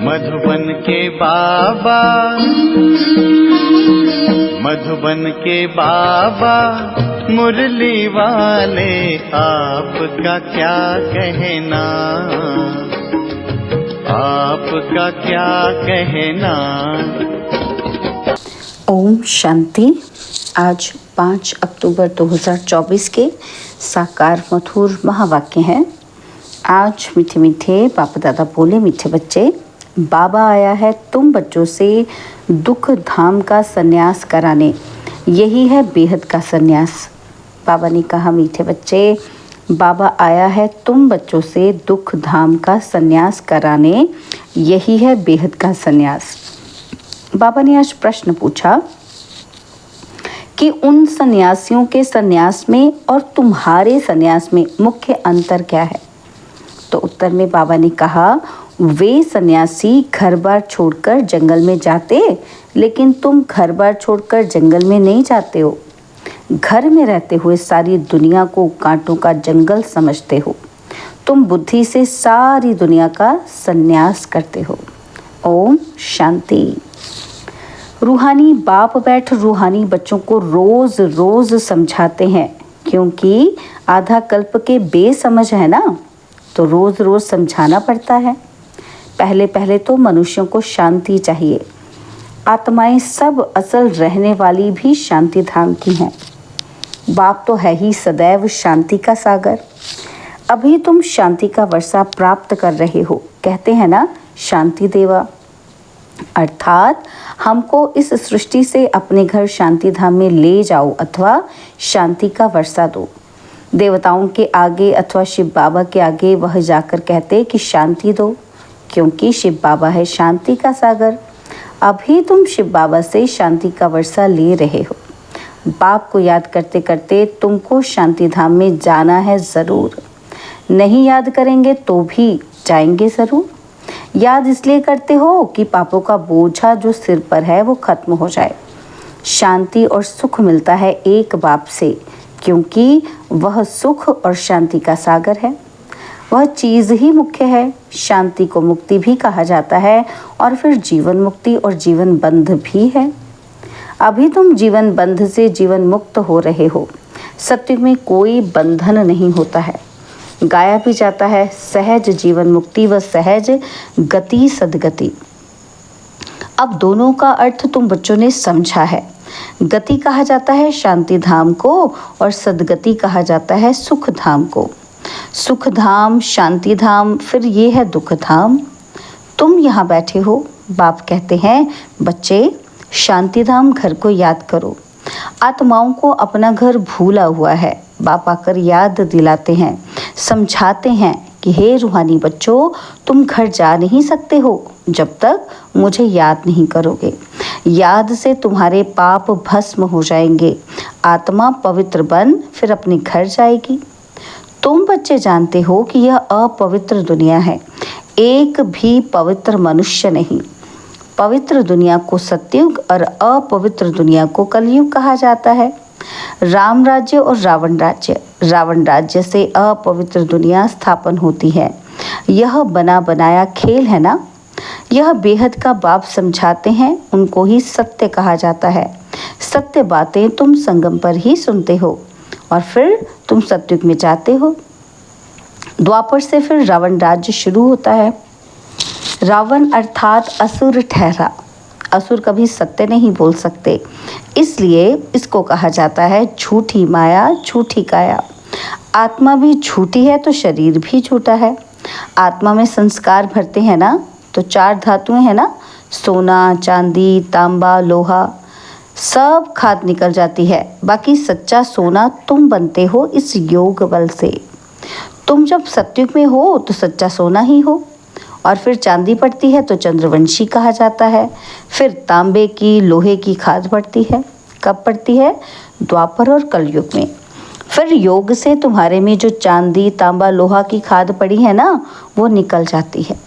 मधुबन के बाबा, मधुबन के बाबा मुरली वाले, आपका क्या कहना, आपका क्या कहना। ओम शांति। आज 5 अक्टूबर 2024 के साकार मधुर महावाक्य हैं। आज मीठे मीठे बाप दादा बोले, मीठे बच्चे, बाबा आया है तुम बच्चों से दुख धाम का संन्यास कराने, यही है बेहद का संन्यास। बाबा ने कहा, मीठे बच्चे, बाबा आया है तुम बच्चों से दुख धाम का संन्यास कराने, यही है बेहद का संन्यास। बाबा ने आज प्रश्न पूछा कि उन सन्यासियों के सन्यास में और तुम्हारे सन्यास में मुख्य अंतर क्या है। तो उत्तर में बाबा ने कहा, वे सन्यासी घर बार छोड़कर जंगल में जाते, लेकिन तुम घर बार छोड़कर जंगल में नहीं जाते हो। घर में रहते हुए सारी दुनिया को कांटों का जंगल समझते हो। तुम बुद्धि से सारी दुनिया का सन्यास करते हो। ओम शांति। रूहानी बाप बैठ रूहानी बच्चों को रोज रोज समझाते हैं, क्योंकि आधा कल्प के बेसमझ है ना, तो रोज रोज समझाना पड़ता है। पहले पहले तो मनुष्यों को शांति चाहिए। आत्माएं सब असल रहने वाली भी शांति धाम की हैं। बाप तो है ही सदैव शांति का सागर। अभी तुम शांति का वर्षा प्राप्त कर रहे हो, कहते हैं ना शांति देवा, अर्थात हमको इस सृष्टि से अपने घर शांति धाम में ले जाओ अथवा शांति का वर्षा दो। देवताओं के आगे अथवा शिव बाबा के आगे वह जाकर कहते कि शांति दो, क्योंकि शिव बाबा है शांति का सागर। अभी तुम शिव बाबा से शांति का वर्षा ले रहे हो। बाप को याद करते करते तुमको शांति धाम में जाना है ज़रूर। नहीं याद करेंगे तो भी जाएंगे ज़रूर। याद इसलिए करते हो कि पापों का बोझा जो सिर पर है वो खत्म हो जाए। शांति और सुख मिलता है एक बाप से, क्योंकि वह सुख और शांति का सागर है। वह चीज़ ही मुख्य है। शांति को मुक्ति भी कहा जाता है और फिर जीवन मुक्ति और जीवन बंध भी है। अभी तुम जीवन बंध से जीवन मुक्त हो रहे हो। सत्युग में कोई बंधन नहीं होता है। गाया भी जाता है, सहज जीवन मुक्ति व सहज गति सदगति। अब दोनों का अर्थ तुम बच्चों ने समझा है। गति कहा जाता है शांति धाम को और सदगति कहा जाता है सुख धाम को। सुख धाम, शांति धाम, फिर ये है दुख धाम। तुम यहाँ बैठे हो, बाप कहते हैं, बच्चे शांति धाम घर को याद करो। आत्माओं को अपना घर भूला हुआ है। बाप आकर याद दिलाते हैं, समझाते हैं कि हे रूहानी बच्चों, तुम घर जा नहीं सकते हो जब तक मुझे याद नहीं करोगे। याद से तुम्हारे पाप भस्म हो जाएंगे। आत्मा पवित्र बन फिर अपने घर जाएगी। तुम बच्चे जानते हो कि यह अपवित्र दुनिया है। एक भी पवित्र मनुष्य नहीं। पवित्र दुनिया को सतयुग और अपवित्र दुनिया को कलयुग कहा जाता है। राम राज्य और रावण राज्य, रावण राज्य से अपवित्र दुनिया स्थापन होती है। यह बना बनाया खेल है ना। यह बेहद का बाप समझाते हैं, उनको ही सत्य कहा जाता है। सत्य बातें तुम संगम पर ही सुनते हो और फिर तुम सतयुग में जाते हो। द्वापर से फिर रावण राज्य शुरू होता है। रावण अर्थात असुर ठहरा। असुर कभी सत्य नहीं बोल सकते, इसलिए इसको कहा जाता है झूठी माया झूठी काया। आत्मा भी झूठी है तो शरीर भी झूठा है। आत्मा में संस्कार भरते हैं ना, तो 4 धातुएं हैं ना, सोना, चांदी, तांबा, लोहा, सब खाद निकल जाती है। बाकी सच्चा सोना तुम बनते हो इस योग बल से। तुम जब सतयुग में हो तो सच्चा सोना ही हो, और फिर चांदी पड़ती है तो चंद्रवंशी कहा जाता है। फिर तांबे की, लोहे की खाद पड़ती है। कब पड़ती है? द्वापर और कलयुग में। फिर योग से तुम्हारे में जो चांदी, तांबा, लोहा की खाद पड़ी है ना, वो निकल जाती है।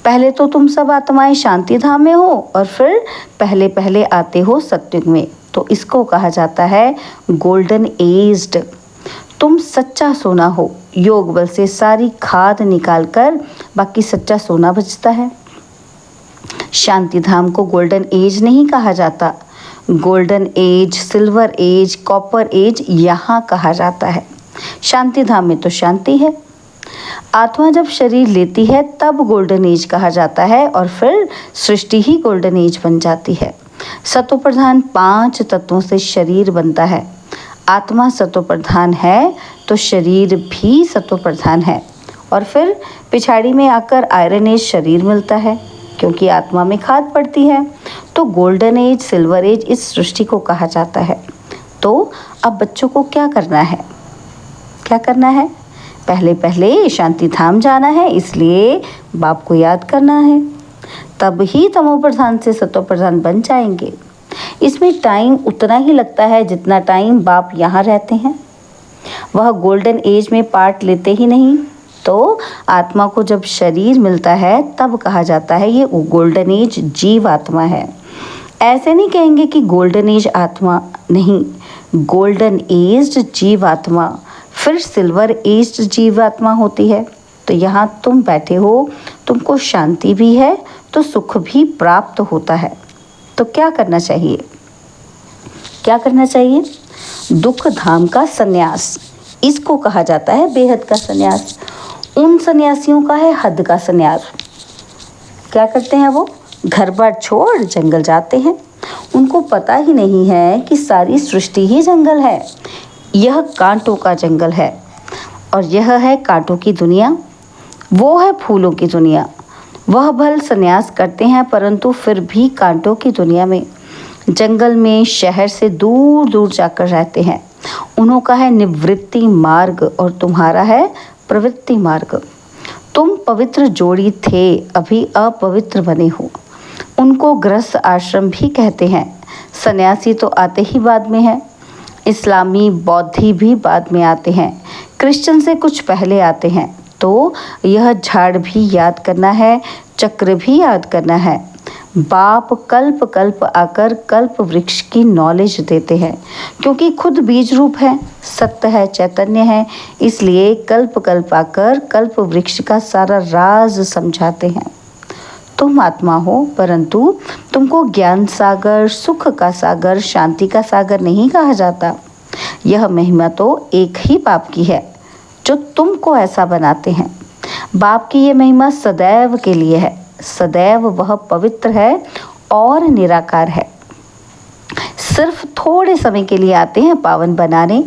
पहले तो तुम सब आत्माएं शांति धाम में हो और फिर पहले पहले आते हो सतयुग में, तो इसको कहा जाता है गोल्डन एज्ड। तुम सच्चा सोना हो। योग बल से सारी खाद निकालकर बाकी सच्चा सोना बचता है। शांति धाम को गोल्डन एज नहीं कहा जाता। Golden age, silver age, copper age यहाँ कहा जाता है। शांति धाम में तो शांति है। आत्मा जब शरीर लेती है तब गोल्डन एज कहा जाता है और फिर सृष्टि ही गोल्डन एज बन जाती है। सतो प्रधान 5 तत्वों से शरीर बनता है। आत्मा सतो प्रधान है तो शरीर भी सतो प्रधान है और फिर पिछाड़ी में आकर आयरन एज शरीर मिलता है क्योंकि आत्मा में खाद पड़ती है। तो गोल्डन एज, सिल्वर एज इस सृष्टि को कहा जाता है। तो अब बच्चों को क्या करना है? क्या करना है? पहले शांति धाम जाना है, इसलिए बाप को याद करना है, तब ही तमो प्रधान से सतो प्रधान बन जाएंगे। इसमें टाइम उतना ही लगता है जितना टाइम बाप यहाँ रहते हैं। वह गोल्डन एज में पार्ट लेते ही नहीं। तो आत्मा को जब शरीर मिलता है तब कहा जाता है ये गोल्डन एज जीव आत्मा है। ऐसे नहीं कहेंगे कि गोल्डन एज आत्मा, नहीं, गोल्डन एज जीव आत्मा, फिर सिल्वर एज जीवात्मा होती है। तो यहाँ तुम बैठे हो, तुमको शांति भी है तो सुख भी प्राप्त होता है। तो क्या करना चाहिए? क्या करना चाहिए? दुख धाम का संन्यास, इसको कहा जाता है बेहद का संन्यास। उन सन्यासियों का है हद का संन्यास। क्या करते हैं वो? घर बार छोड़ जंगल जाते हैं। उनको पता ही नहीं है कि सारी सृष्टि ही जंगल है। यह कांटों का जंगल है और यह है कांटों की दुनिया, वो है फूलों की दुनिया। वह भल संन्यास करते हैं परंतु फिर भी कांटों की दुनिया में, जंगल में, शहर से दूर दूर जाकर रहते हैं। उन्हों का है निवृत्ति मार्ग और तुम्हारा है प्रवृत्ति मार्ग। तुम पवित्र जोड़ी थे, अभी अपवित्र बने हो। उनको गृहस्थ आश्रम भी कहते हैं। सन्यासी तो आते ही बाद में हैं। इस्लामी, बौद्धि भी बाद में आते हैं। क्रिश्चियन से कुछ पहले आते हैं। तो यह झाड़ भी याद करना है, चक्र भी याद करना है। बाप कल्प कल्प आकर कल्प वृक्ष की नॉलेज देते हैं क्योंकि खुद बीज रूप है, सत्य है, चैतन्य है, इसलिए कल्प कल्प आकर कल्प वृक्ष का सारा राज समझाते हैं। तुम आत्मा हो परंतु तुमको ज्ञान सागर, सुख का सागर, शांति का सागर नहीं कहा जाता। यह महिमा तो एक ही बाप की है जो तुमको ऐसा बनाते हैं। बाप की ये महिमा सदैव के लिए है। सदैव वह पवित्र है और निराकार है। सिर्फ थोड़े समय के लिए आते हैं पावन बनाने,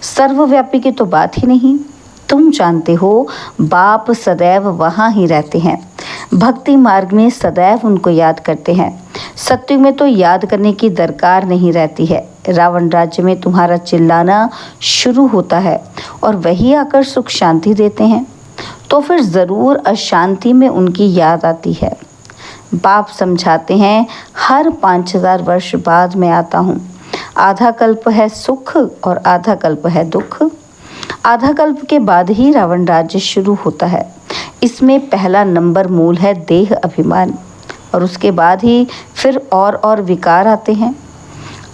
सर्वव्यापी की तो बात ही नहीं। तुम जानते हो बाप सदैव वहाँ ही रहते हैं। भक्ति मार्ग में सदैव उनको याद करते हैं। सत्युग में तो याद करने की दरकार नहीं रहती है। रावण राज्य में तुम्हारा चिल्लाना शुरू होता है और वही आकर सुख शांति देते हैं। तो फिर ज़रूर अशांति में उनकी याद आती है। बाप समझाते हैं हर 5000 वर्ष बाद मैं आता हूँ। आधा कल्प है सुख और आधा कल्प है दुख। आधा कल्प के बाद ही रावण राज्य शुरू होता है। इसमें पहला नंबर मूल है देह अभिमान और उसके बाद ही फिर और विकार आते हैं।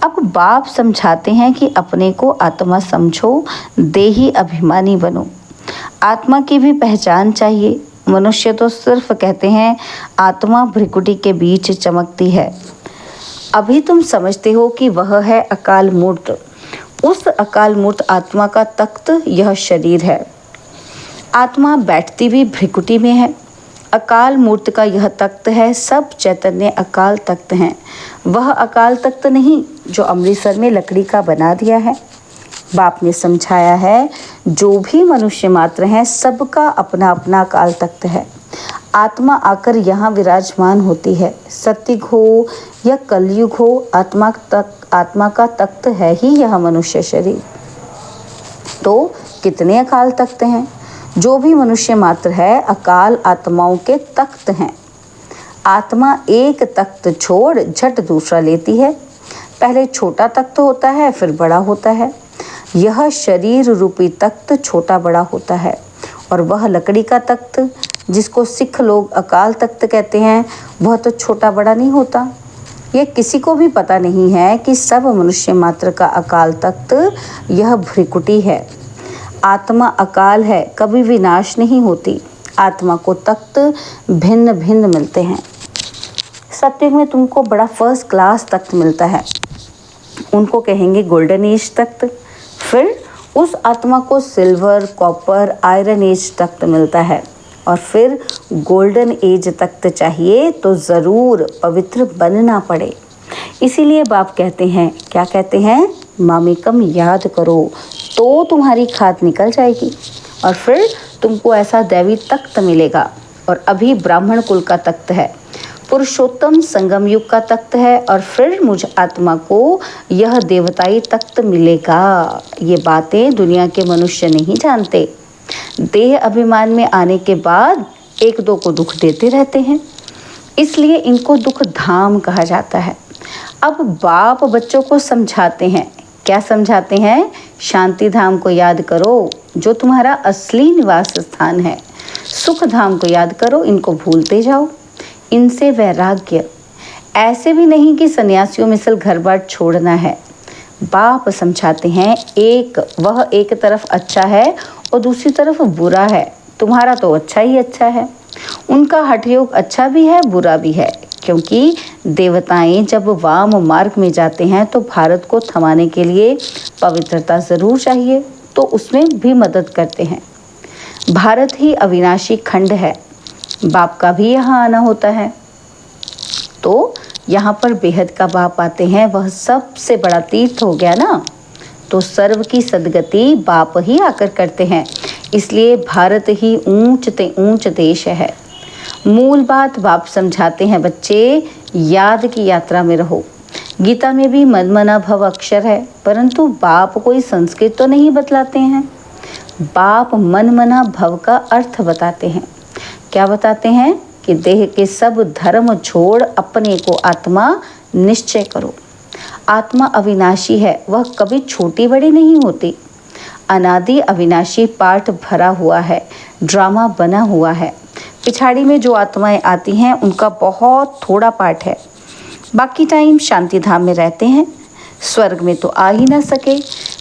अब बाप समझाते हैं कि अपने को आत्मा समझो, देही अभिमानी बनो। आत्मा की भी पहचान चाहिए। मनुष्य तो सिर्फ कहते हैं आत्मा भ्रिकुटी के बीच चमकती है। अभी तुम समझते हो कि वह है अकाल मूर्त। उस अकाल मूर्त आत्मा का तख्त यह शरीर है। आत्मा बैठती भी भ्रिकुटी में है। अकाल मूर्त का यह तख्त है। सब चैतन्य अकाल तख्त हैं। वह अकाल तख्त नहीं जो अमृतसर में लकड़ी का बना दिया है। बाप ने समझाया है जो भी मनुष्य मात्र हैं सबका अपना अपना अकाल तख्त है। आत्मा आकर यहाँ विराजमान होती है। सतयुग हो या कलयुग हो, आत्मा का तख्त है ही यह मनुष्य शरीर। तो कितने अकाल तख्त हैं? जो भी मनुष्य मात्र है अकाल आत्माओं के तख्त हैं। आत्मा एक तख्त छोड़ झट दूसरा लेती है। पहले छोटा तख्त होता है, फिर बड़ा होता है। यह शरीर रूपी तख्त छोटा बड़ा होता है और वह लकड़ी का तख्त जिसको सिख लोग अकाल तख्त कहते हैं, वह तो छोटा बड़ा नहीं होता। यह किसी को भी पता नहीं है कि सब मनुष्य मात्र का अकाल तख्त यह भ्रिकुटी है। आत्मा अकाल है, कभी विनाश नहीं होती। आत्मा को तख्त भिन्न भिन्न मिलते हैं। सत्युग में तुमको बड़ा फर्स्ट क्लास तख्त मिलता है, उनको कहेंगे गोल्डन एज तख्त। फिर उस आत्मा को सिल्वर, कॉपर, आयरन एज तख्त मिलता है। और फिर गोल्डन एज तख्त चाहिए तो ज़रूर पवित्र बनना पड़े। इसीलिए बाप कहते हैं, क्या कहते हैं, मामेकम याद करो तो तुम्हारी खाद निकल जाएगी और फिर तुमको ऐसा दैवी तख्त मिलेगा। और अभी ब्राह्मण कुल का तख्त है, पुरुषोत्तम संगम युग का तख्त है, और फिर मुझ आत्मा को यह देवताई तख्त मिलेगा। ये बातें दुनिया के मनुष्य नहीं जानते। देह अभिमान में आने के बाद एक दो को दुख देते रहते हैं, इसलिए इनको दुख धाम कहा जाता है। अब बाप बच्चों को समझाते हैं, क्या समझाते हैं, शांति धाम को याद करो जो तुम्हारा असली निवास स्थान है, सुख धाम को याद करो, इनको भूलते जाओ, इनसे वैराग्य। ऐसे भी नहीं कि सन्यासियों मिसल घर बार छोड़ना है। बाप समझाते हैं वह एक तरफ अच्छा है और दूसरी तरफ बुरा है, तुम्हारा तो अच्छा ही अच्छा है। उनका हठ योग अच्छा भी है बुरा भी है, क्योंकि देवताएं जब वाम मार्ग में जाते हैं तो भारत को थमाने के लिए पवित्रता ज़रूर चाहिए, तो उसमें भी मदद करते हैं। भारत ही अविनाशी खंड है, बाप का भी यहाँ आना होता है, तो यहाँ पर बेहद का बाप आते हैं, वह सबसे बड़ा तीर्थ हो गया ना। तो सर्व की सदगति बाप ही आकर करते हैं, इसलिए भारत ही ऊंच ते ऊंच देश है। मूल बात बाप समझाते हैं, बच्चे याद की यात्रा में रहो। गीता में भी मन मना भव अक्षर है, परंतु बाप कोई संस्कृत तो नहीं बतलाते हैं। बाप मन मना भव का अर्थ बताते हैं। क्या बताते हैं कि देह के सब धर्म छोड़ अपने को आत्मा निश्चय करो। आत्मा अविनाशी है, वह कभी छोटी बड़ी नहीं होती। अनादि अविनाशी पाठ भरा हुआ है, ड्रामा बना हुआ है। पिछाड़ी में जो आत्माएं आती हैं उनका बहुत थोड़ा पाठ है, बाकी टाइम शांति धाम में रहते हैं। स्वर्ग में तो आ ही ना सके,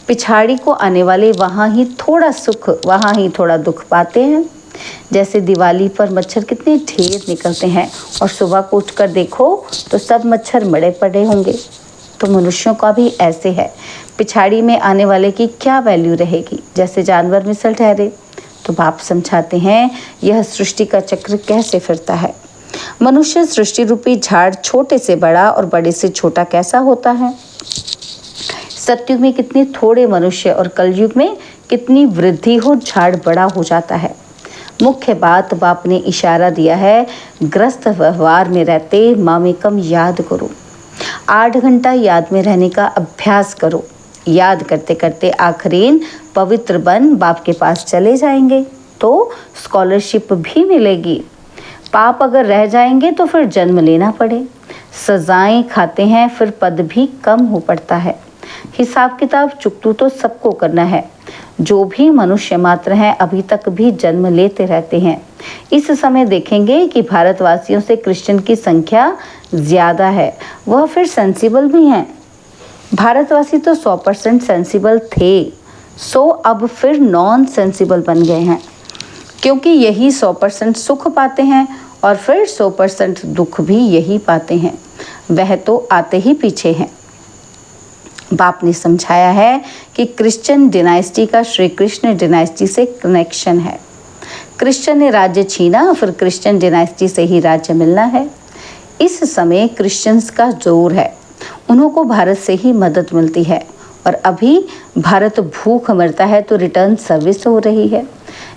पिछाड़ी को आने वाले वहाँ ही थोड़ा सुख वहाँ ही थोड़ा दुख पाते हैं। जैसे दिवाली पर मच्छर कितने ढेर निकलते हैं और सुबह को उठकर देखो तो सब मच्छर मरे पड़े होंगे, तो मनुष्यों का भी ऐसे है। पिछाड़ी में आने वाले की क्या वैल्यू रहेगी, जैसे जानवर मिसल ठहरे। तो बाप समझाते हैं यह सृष्टि का चक्र कैसे फिरता है। मनुष्य सृष्टि रूपी झाड़ छोटे से बड़ा और बड़े से छोटा कैसा होता है। सतयुग में कितने थोड़े मनुष्य और कलयुग में कितनी वृद्धि हो, झाड़ बड़ा हो जाता है। मुख्य बात बाप ने इशारा दिया है, ग्रस्त व्यवहार में रहते मामेकम याद करो। 8 घंटा याद में रहने का अभ्यास करो। याद करते करते आखिरीन पवित्र बन बाप के पास चले जाएंगे तो स्कॉलरशिप भी मिलेगी। पाप अगर रह जाएंगे तो फिर जन्म लेना पड़े। सजाएं खाते हैं फिर पद भी कम हो पड़ता है। हिसाब किताब चुकतू तो सबको करना है। जो भी मनुष्य मात्र हैं अभी तक भी जन्म लेते रहते हैं। इस समय देखेंगे कि भारतवासियों से क्रिश्चियन की संख्या ज़्यादा है, वह फिर सेंसिबल भी हैं। भारतवासी तो 100% सेंसिबल थे, सो अब फिर नॉन सेंसिबल बन गए हैं, क्योंकि यही 100% सुख पाते हैं और फिर 100% दुख भी यही पाते हैं। वह तो आते ही पीछे हैं। बाप ने समझाया है कि क्रिश्चियन डिनाइस्टी का श्री कृष्ण डिनाइस्टी से कनेक्शन है। क्रिश्चियन ने राज्य छीना, फिर क्रिश्चियन डिनाइस्टी से ही राज्य मिलना है। इस समय क्रिश्चियंस का जोर है, उन्हों को भारत से ही मदद मिलती है। और अभी भारत भूख मरता है तो रिटर्न सर्विस हो रही है।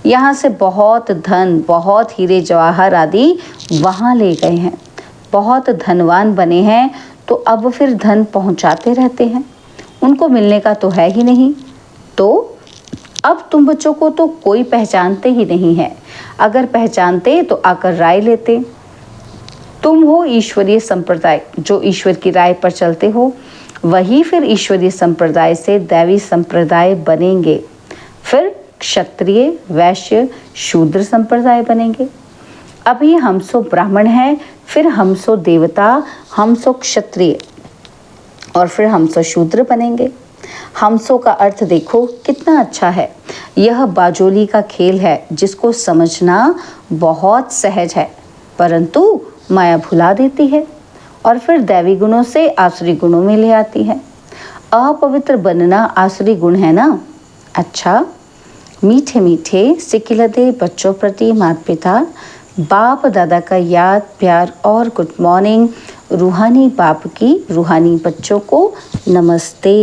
यहाँ से बहुत धन, बहुत हीरे जवाहर आदि वहाँ ले गए हैं, बहुत धनवान बने हैं, तो अब फिर धन पहुँचाते रहते हैं। उनको मिलने का तो है ही नहीं, तो अब तुम बच्चों को तो कोई पहचानते ही नहीं है। अगर पहचानते तो आकर राय लेते। तुम हो ईश्वरीय संप्रदाय, जो ईश्वर की राय पर चलते हो, वही फिर ईश्वरीय संप्रदाय से दैवी संप्रदाय बनेंगे। फिर क्षत्रिय, वैश्य, शूद्र संप्रदाय बनेंगे। अभी हम सो ब्राह्मण हैं, फिर हम सो देवता, हम सो क्षत्रिय, और फिर हम सो शूद्र बनेंगे। हमसो का अर्थ देखो कितना अच्छा है। यह बाजोली का खेल है जिसको समझना बहुत सहज है, परंतु माया भुला देती है। और फिर दैवी गुणों से आसुरी गुणों में ले आती है। अपवित्र बनना आसुरी गुण है ना। अच्छा, मीठे मीठे सिकिलते बच्चों प्रति माता पिता बाप दादा का याद प्यार और गुड मॉर्निंग। रूहानी बाप की रूहानी बच्चों को नमस्ते।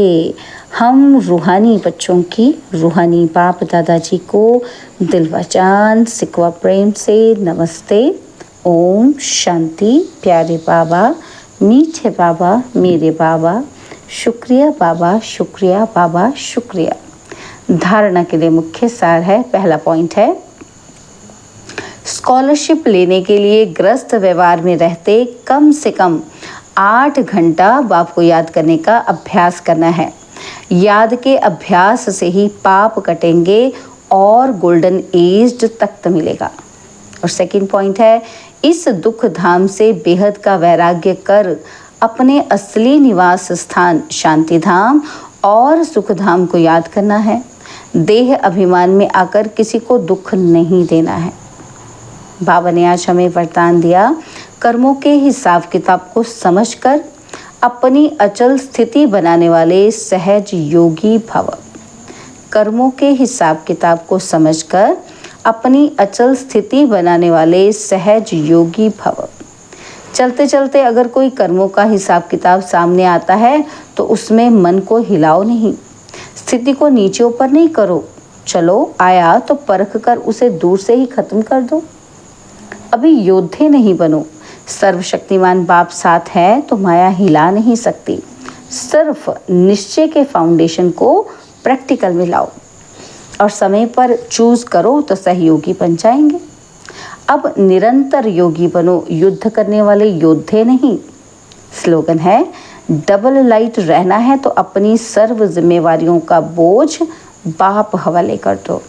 हम रूहानी बच्चों की रूहानी बाप दादाजी को दिल व जान सिकवा प्रेम से नमस्ते। ओम शांति। प्यारे बाबा, मीठे बाबा, मेरे बाबा, शुक्रिया बाबा, शुक्रिया बाबा, शुक्रिया। धारणा के लिए मुख्य सार है। पहला पॉइंट है, स्कॉलरशिप लेने के लिए ग्रस्त व्यवहार में रहते कम से कम 8 घंटा बाप को याद करने का अभ्यास करना है। याद के अभ्यास से ही पाप कटेंगे और गोल्डन एज तख्त मिलेगा। और सेकंड पॉइंट है, इस दुख धाम से बेहद का वैराग्य कर अपने असली निवास स्थान शांति धाम और सुख धाम को याद करना है। देह अभिमान में आकर किसी को दुख नहीं देना है। बाबा ने आज हमें वरदान दिया, कर्मों के हिसाब किताब को समझकर अपनी अचल स्थिति बनाने वाले सहज योगी भव। कर्मों के हिसाब किताब को समझकर अपनी अचल स्थिति बनाने वाले सहज योगी भव। चलते चलते अगर कोई कर्मों का हिसाब किताब सामने आता है तो उसमें मन को हिलाओ नहीं, स्थिति को नीचे ऊपर नहीं करो। चलो, आया तो परख कर उसे दूर से ही खत्म कर दो। अभी योद्धे नहीं बनो। सर्वशक्तिमान बाप साथ है तो माया हिला नहीं सकती। सिर्फ निश्चय के फाउंडेशन को प्रैक्टिकल में लाओ और समय पर चूज करो तो सहयोगी बन जाएंगे। अब निरंतर योगी बनो, युद्ध करने वाले योद्धे नहीं। स्लोगन है, डबल लाइट रहना है तो अपनी सर्व जिम्मेवारियों का बोझ बाप हवाले कर दो।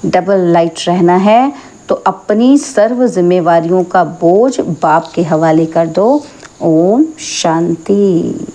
डबल लाइट रहना है तो अपनी सर्व जिम्मेवारियों का बोझ बाप के हवाले कर दो। ओम शांति।